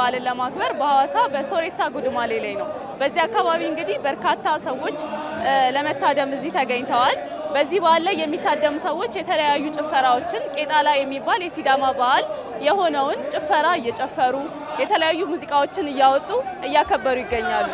በዓልን ለማክበር በሐዋሳ በሶሬሳ ጉድማሌ ላይ ነው። በዚህ አካባቢ እንግዲህ በርካታ ሰዎች ለመታደም እዚህ ተገኝተዋል። በዚህ በዓል ላይ የሚታደሙ ሰዎች የተለያዩ ጭፈራዎችን ቄጣላ የሚባል የሲዳማ በዓል የሆነውን ጭፈራ እየጨፈሩ የተለያዩ ሙዚቃዎችን እያወጡ እያከበሩ ይገኛሉ።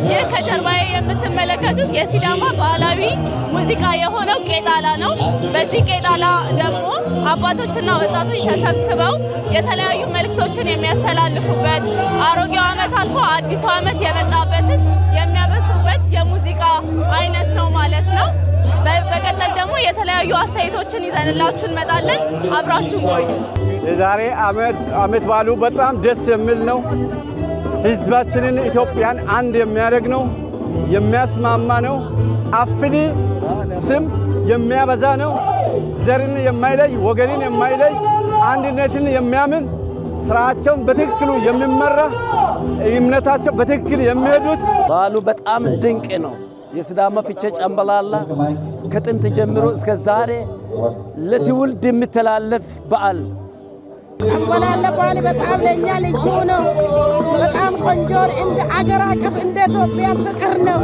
ይህ ከጀርባዬ የምትመለከቱት የሲዳማ ባህላዊ ሙዚቃ የሆነው ቄጣላ ነው። በዚህ ቄጣላ ደግሞ አባቶችና ወጣቶች ተሰብስበው የተለያዩ መልእክቶችን የሚያስተላልፉበት አሮጌው ዓመት አልፎ አዲሱ ዓመት የመጣበትን የሚያበስሩበት የሙዚቃ አይነት ነው ማለት ነው። በቀጣይ ደግሞ የተለያዩ አስተያየቶችን ይዘንላችሁ እንመጣለን። አብራችሁ ቆዩ። የዛሬ ዓመት በዓሉ በጣም ደስ የሚል ነው። ህዝባችንን ኢትዮጵያን አንድ የሚያደርግ ነው፣ የሚያስማማ ነው። አፍኒ ስም የሚያበዛ ነው። ዘርን የማይለይ ወገንን የማይለይ አንድነትን የሚያምን ስራቸውን በትክክሉ የሚመራ እምነታቸው በትክክል የሚሄዱት በዓሉ በጣም ድንቅ ነው። የሲዳማ ፊቼ ጨምበላላ ከጥንት ጀምሮ እስከ ዛሬ ለትውልድ የሚተላለፍ በዓል ጨምበላላ በዓል በጣም ለኛ ልዩ ነው። በጣም ቆንጆ እንደ አገር አቀፍ እንደ ኢትዮጵያ ፍቅር ነው።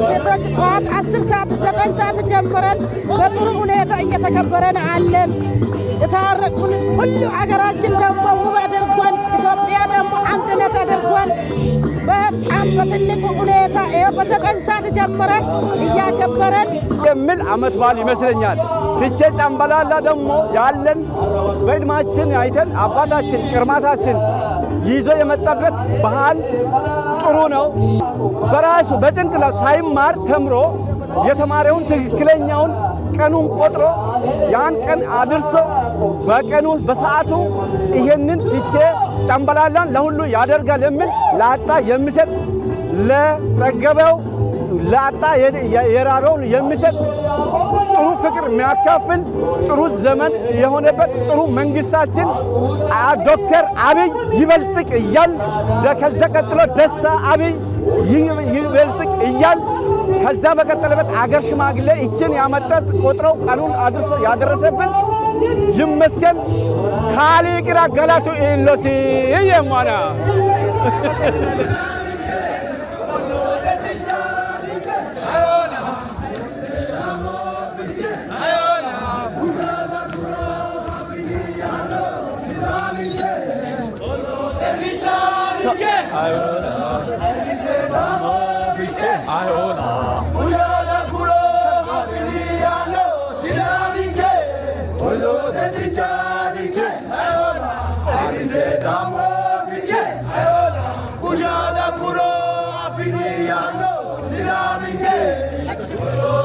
ሴቶች ጠዋት 10 ሰዓት 9 ሰዓት ጀምረን በጥሩ ሁኔታ እየተከበረን አለን። የታረቁን ሁሉ አገራችን ደግሞ ውብ አድርጓል። ኢትዮጵያ ደግሞ አንድነት አድርጓል። በጣም በትልቁ ሁኔታ በ9 ሰዓት ጀምረን እያከበረን የሚል ዓመት በዓል ይመስለኛል። ፊቼ ጨምበላላ ደግሞ ያለን በዕድሜያችን አይተን አባታችን ቅርማታችን ይዞ የመጣበት ባህል ጥሩ ነው። በራሱ በጭንቅላት ሳይማር ተምሮ የተማረውን ትክክለኛውን ቀኑን ቆጥሮ ያን ቀን አድርሶ በቀኑ በሰዓቱ ይሄንን ፊቼ ጨምበላላን ለሁሉ ያደርጋል የሚል ለአጣ የሚሰጥ ለጠገበው ለአጣ የራበውን የሚሰጥ ጥሩ ፍቅር የሚያካፍል ጥሩ ዘመን የሆነበት ጥሩ መንግስታችን ዶክተር አብይ ይበልጽግ እያል ከዛ ቀጥሎ ደስታ አብይ ይበልጽግ እያል ከዛ በቀጠለበት አገር ሽማግሌ ይችን ያመጣት ቆጥረው ቀኑን አድርሶ ያደረሰብን ይመስገን። ካሊቅራ ገላቱ ኢሎሲ የማና Ujada puro afini yano, sinami ke.